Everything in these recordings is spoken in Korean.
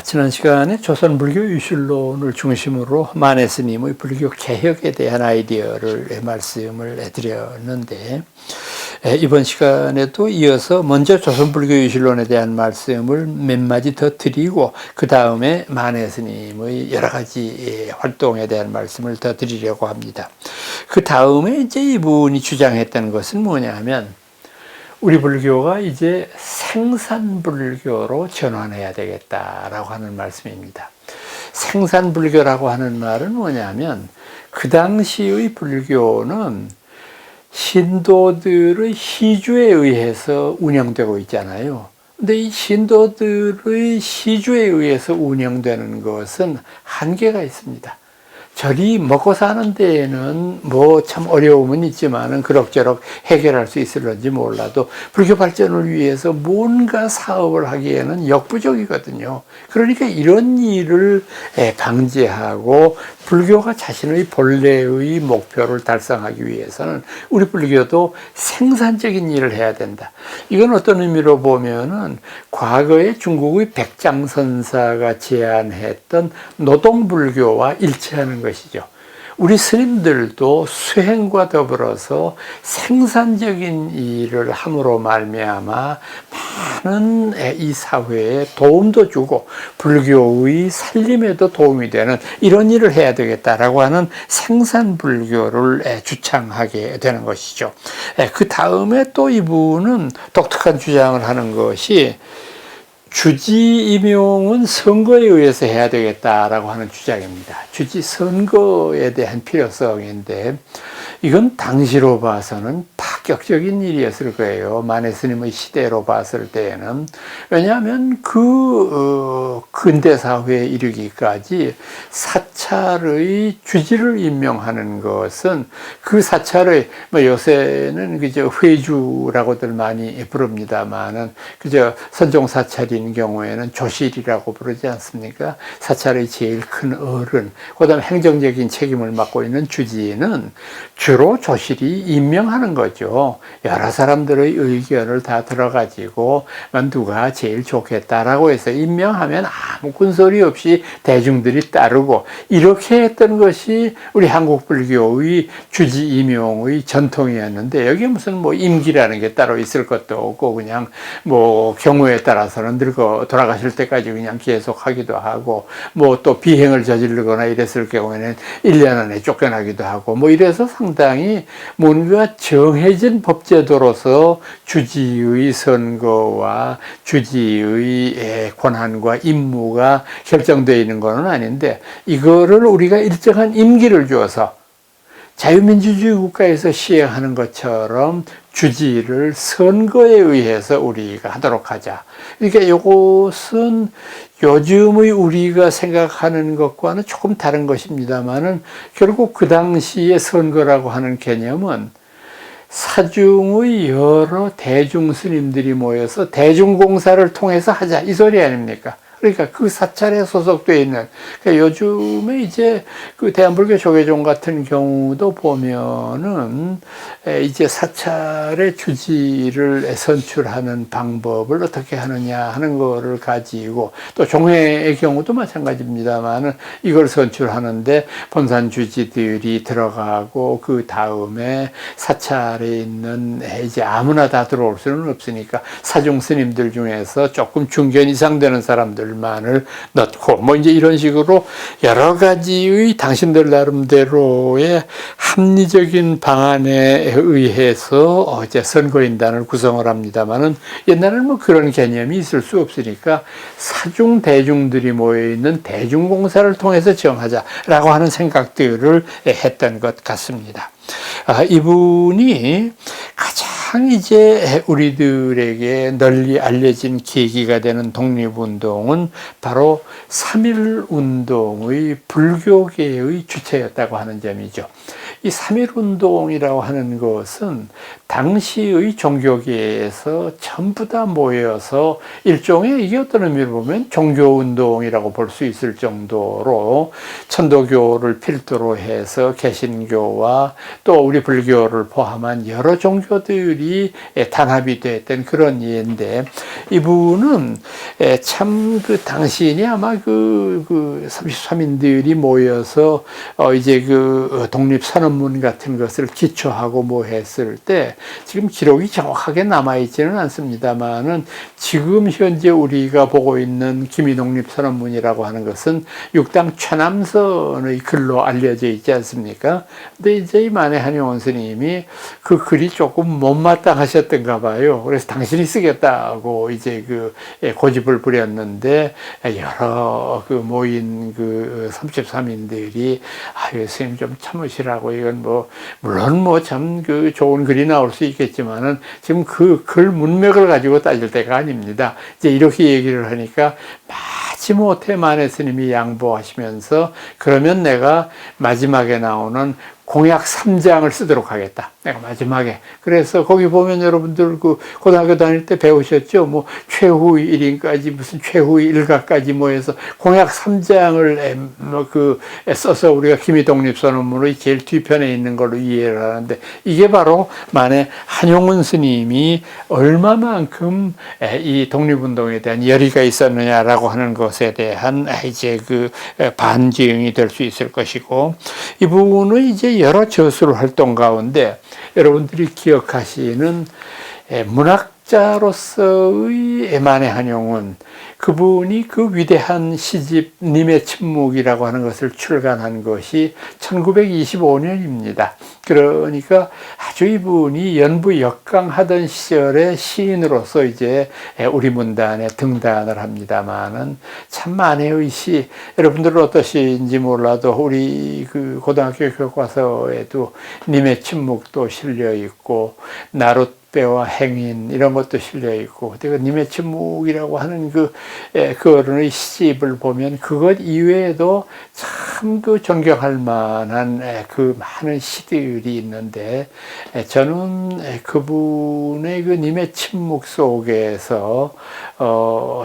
지난 시간에 조선불교 유실론을 중심으로 만해 스님의 불교 개혁에 대한 아이디어를 말씀을 해드렸는데, 이번 시간에도 이어서 먼저 조선불교 유실론에 대한 말씀을 몇 마디 더 드리고 그 다음에 만해 스님의 여러 가지 활동에 대한 말씀을 더 드리려고 합니다. 그 다음에 이제 이분이 주장했던 것은 뭐냐면, 우리 불교가 이제 생산불교로 전환해야 되겠다라고 하는 말씀입니다. 생산불교라고 하는 말은 뭐냐면, 그 당시의 불교는 신도들의 시주에 의해서 운영되고 있잖아요. 근데 이 신도들의 시주에 의해서 운영되는 것은 한계가 있습니다. 절이 먹고 사는 데에는 뭐 참 어려움은 있지만은 그럭저럭 해결할 수 있을런지 몰라도 불교 발전을 위해서 뭔가 사업을 하기에는 역부족이거든요. 그러니까 이런 일을 방지하고 불교가 자신의 본래의 목표를 달성하기 위해서는 우리 불교도 생산적인 일을 해야 된다. 이건 어떤 의미로 보면은 과거에 중국의 백장선사가 제안했던 노동불교와 일치하는 것이죠. 우리 스님들도 수행과 더불어서 생산적인 일을 함으로 말미암아 많은 이 사회에 도움도 주고 불교의 살림에도 도움이 되는 이런 일을 해야 되겠다라고 하는 생산불교를 주창하게 되는 것이죠. 그 다음에 또 이분은 독특한 주장을 하는 것이, 주지 임용은 선거에 의해서 해야 되겠다라고 하는 주장입니다. 주지 선거에 대한 필요성인데, 이건 당시로 봐서는 파격적인 일이었을 거예요. 만해 스님의 시대로 봤을 때에는. 왜냐하면 근대 사회에 이르기까지 사찰의 주지를 임명하는 것은 그 사찰의 요새는 그저 회주라고들 많이 부릅니다만은 그저 선종 사찰인 경우에는 조실이라고 부르지 않습니까? 사찰의 제일 큰 어른, 그다음 행정적인 책임을 맡고 있는 주지는 주로 조실이 임명하는 거죠. 여러 사람들의 의견을 다 들어가지고 누가 제일 좋겠다라고 해서 임명하면 아무 군소리 없이 대중들이 따르고, 이렇게 했던 것이 우리 한국 불교의 주지 임용의 전통이었는데, 여기 무슨 뭐 임기라는 게 따로 있을 것도 없고 그냥 뭐 경우에 따라서는 늙어 돌아가실 때까지 그냥 계속 하기도 하고, 뭐 또 비행을 저지르거나 이랬을 경우에는 1년 안에 쫓겨나기도 하고, 뭐 이래서 상당히 뭔가 정해진 법제도로서 주지의 선거와 주지의 권한과 임무가 결정되어 있는 것은 아닌데, 이거를 우리가 일정한 임기를 주어서 자유민주주의 국가에서 시행하는 것처럼 주지를 선거에 의해서 우리가 하도록 하자. 그러니까 이것은 요즘의 우리가 생각하는 것과는 조금 다른 것입니다만은, 결국 그 당시의 선거라고 하는 개념은 사중의 여러 대중 스님들이 모여서 대중공사를 통해서 하자, 이 소리 아닙니까? 그러니까 그 사찰에 소속되어 있는, 그러니까 요즘에 이제 그 대한불교 조계종 같은 경우도 보면은 이제 사찰의 주지를 선출하는 방법을 어떻게 하느냐 하는 거를 가지고, 또 종회의 경우도 마찬가지입니다만은 이걸 선출하는데 본산 주지들이 들어가고, 그 다음에 사찰에 있는 이제 아무나 다 들어올 수는 없으니까 사중 스님들 중에서 조금 중견 이상 되는 사람들 만을 넣고, 뭐 이제 이런 식으로 여러 가지의 당신들 나름대로의 합리적인 방안에 의해서 이제 선거인단을 구성을 합니다만은, 옛날에는 뭐 그런 개념이 있을 수 없으니까 사중 대중들이 모여 있는 대중공사를 통해서 정하자라고 하는 생각들을 했던 것 같습니다. 이분이 가장 이제 우리들에게 널리 알려진 계기가 되는 독립운동은 바로 3.1 운동의 불교계의 주체였다고 하는 점이죠. 이 3.1운동이라고 하는 것은 당시의 종교계에서 전부 다 모여서 일종의 이게 어떤 의미로 보면 종교운동이라고 볼 수 있을 정도로 천도교를 필두로 해서 개신교와 또 우리 불교를 포함한 여러 종교들이 단합이 됐던 그런 예인데, 이분은 참 그 당신이 아마 그 33인들이 모여서 이제 그 독립선언문 같은 것을 기초하고 뭐 했을 때 지금 기록이 정확하게 남아있지는 않습니다만은 지금 현재 우리가 보고 있는 기미독립선언문이라고 하는 것은 육당 최남선의 글로 알려져 있지 않습니까? 근데 이제 이 만해 한용운 스님이 그 글이 조금 못마땅하셨던가 봐요. 그래서 당신이 쓰겠다고 이제 그 고집을 부렸는데 여러 그 모인 그 33인들이 아유 스님 좀 참으시라고, 이건 뭐 물론 뭐 참 그 좋은 글이 나올 수 있겠지만은 지금 그 글 문맥을 가지고 따질 때가 아닙니다. 이제 이렇게 얘기를 하니까 마지못해 만해 스님이 양보하시면서 그러면 내가 마지막에 나오는 공약 3장을 쓰도록 하겠다. 내가 마지막에. 그래서 거기 보면 여러분들 그 고등학교 다닐 때 배우셨죠? 뭐 최후의 1인까지 무슨 최후의 일가까지 뭐 해서 공약 3장을 그 써서 우리가 기미독립선언문의 제일 뒤편에 있는 걸로 이해를 하는데, 이게 바로 만에 한용운 스님이 얼마만큼 이 독립운동에 대한 열의가 있었느냐라고 하는 것에 대한 이제 그 반증이 될 수 있을 것이고, 이분의 이제 여러 저술 활동 가운데 여러분들이 기억하시는 문학자로서의 만해 한용운, 그분이 그 위대한 시집 님의 침묵이라고 하는 것을 출간한 것이 1925년입니다. 그러니까 아주 이분이 연부 역강하던 시절의 시인으로서 이제 우리 문단에 등단을 합니다만은 참 만해의 시, 여러분들은 어떠신지 몰라도 우리 그 고등학교 교과서에도 님의 침묵도 실려 있고 나룻배와 행인 이런 것도 실려 있고, 그 님의 침묵이라고 하는 그거의 시집을 보면 그것 이외에도 참 그 존경할 만한 그 많은 시들이 있는데, 저는 그분의 그 님의 침묵 속에서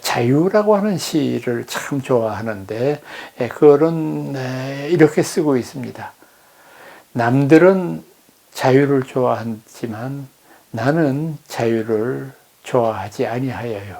자유라고 하는 시를 참 좋아하는데, 그거는 이렇게 쓰고 있습니다. 남들은 자유를 좋아하지만 나는 자유를 좋아하지 아니하여요.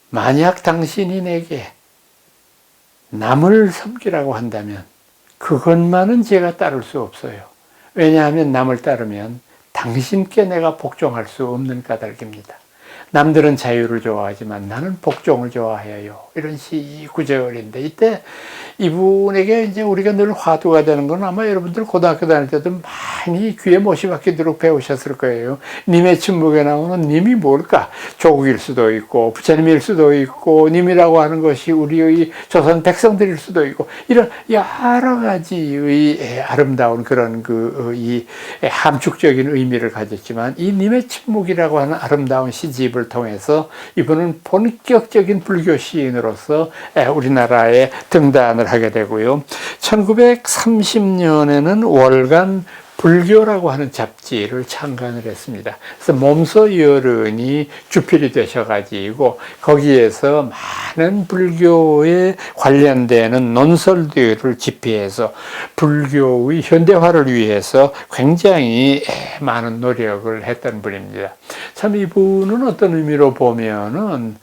만약 당신이 내게 남을 섬기라고 한다면 그것만은 제가 따를 수 없어요. 왜냐하면 남을 따르면 당신께 내가 복종할 수 없는 까닭입니다. 남들은 자유를 좋아하지만 나는 복종을 좋아해요. 이런 시 구절인데, 이때 이분에게 이제 우리가 늘 화두가 되는 건 아마 여러분들 고등학교 다닐 때도 많이 귀에 못이 박히도록 배우셨을 거예요. 님의 침묵에 나오는 님이 뭘까? 조국일 수도 있고 부처님일 수도 있고, 님이라고 하는 것이 우리의 조선 백성들일 수도 있고, 이런 여러 가지의 아름다운 그런 이 함축적인 의미를 가졌지만, 이 님의 침묵이라고 하는 아름다운 시집을 통해서 이분은 본격적인 불교 시인으로서 우리나라에 등단을 하게 되고요. 1930년에는 월간 불교라고 하는 잡지를 창간을 했습니다. 그래서 몸소 여론이 주필이 되셔가지고 거기에서 많은 불교에 관련되는 논설들을 집필해서 불교의 현대화를 위해서 굉장히 많은 노력을 했던 분입니다. 참 이분은 어떤 의미로 보면은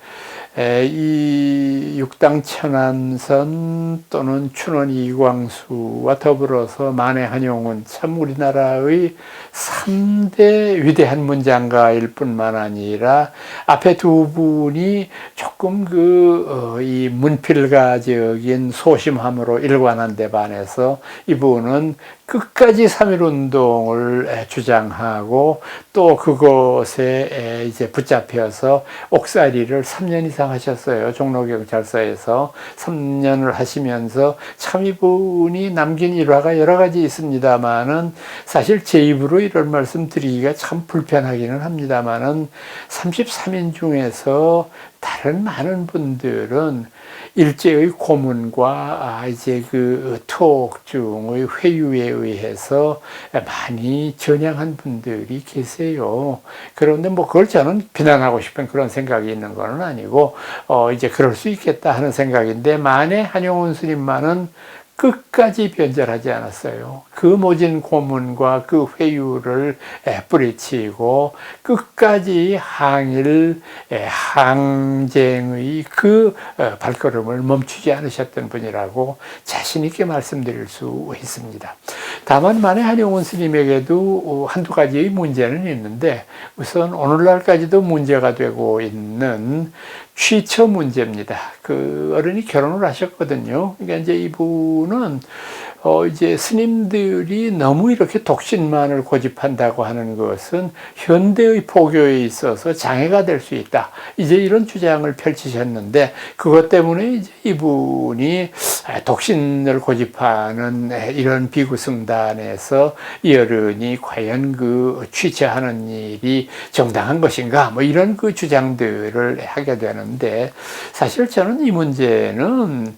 이 육당 천안선 또는 춘원 이광수와 더불어서 만해 한용운, 참 우리나라의 3대 위대한 문장가일 뿐만 아니라 앞에 두 분이 조금 이 문필가적인 소심함으로 일관한 데 반해서 이분은 끝까지 3.1운동을 주장하고 또 그것에 이제 붙잡혀서 옥살이를 3년 이상 하셨어요. 종로경찰서에서 3년을 하시면서 참 이분이 남긴 일화가 여러 가지 있습니다만은, 사실 제 입으로 이런 말씀 드리기가 참 불편하기는 합니다만은 33인 중에서 다른 많은 분들은 일제의 고문과 이제 그 투옥 중의 회유에 의해서 많이 전향한 분들이 계세요. 그런데 뭐 그걸 저는 비난하고 싶은 그런 생각이 있는 건 아니고, 이제 그럴 수 있겠다 하는 생각인데, 만에 한용운 스님만은 끝까지 변절하지 않았어요. 그 모진 고문과 그 회유를 뿌리치고 끝까지 항쟁의 그 발걸음을 멈추지 않으셨던 분이라고 자신 있게 말씀드릴 수 있습니다. 다만 만에 한용운 스님에게도 한두 가지의 문제는 있는데, 우선 오늘날까지도 문제가 되고 있는 취처 문제입니다. 그 어른이 결혼을 하셨거든요. 그러니까 이제 이분은 이제 스님들이 너무 이렇게 독신만을 고집한다고 하는 것은 현대의 포교에 있어서 장애가 될 수 있다. 이제 이런 주장을 펼치셨는데, 그것 때문에 이제 이분이 독신을 고집하는 이런 비구승단에서 이 어른이 과연 그 취처하는 일이 정당한 것인가, 뭐 이런 그 주장들을 하게 되는데, 사실 저는 이 문제는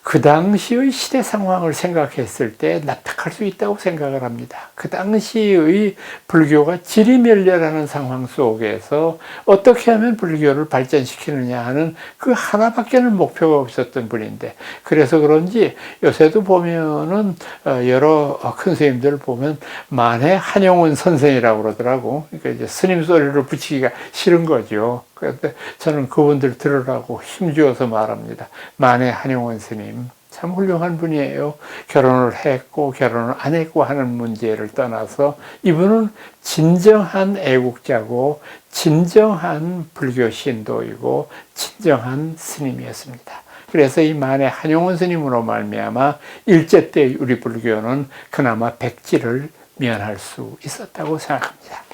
그 당시의 시대 상황을 생각했을 때 납득할 수 있다고 생각을 합니다. 그 당시의 불교가 지리멸렬하는 상황 속에서 어떻게 하면 불교를 발전시키느냐 하는 그 하나밖에는 목표가 없었던 분인데, 그래서 그런지 요새도 보면은 여러 큰 스님들 보면 만해 한용운 선생이라고 그러더라고. 그러니까 이제 스님 소리를 붙이기가 싫은 거죠. 그런데 저는 그분들 들으라고 힘주어서 말합니다. 만해 한용운 스님 참 훌륭한 분이에요. 결혼을 했고 결혼을 안 했고 하는 문제를 떠나서 이분은 진정한 애국자고 진정한 불교 신도이고 진정한 스님이었습니다. 그래서 이 만해 한용운 스님으로 말미암아 일제 때 우리 불교는 그나마 백지를 면할 수 있었다고 생각합니다.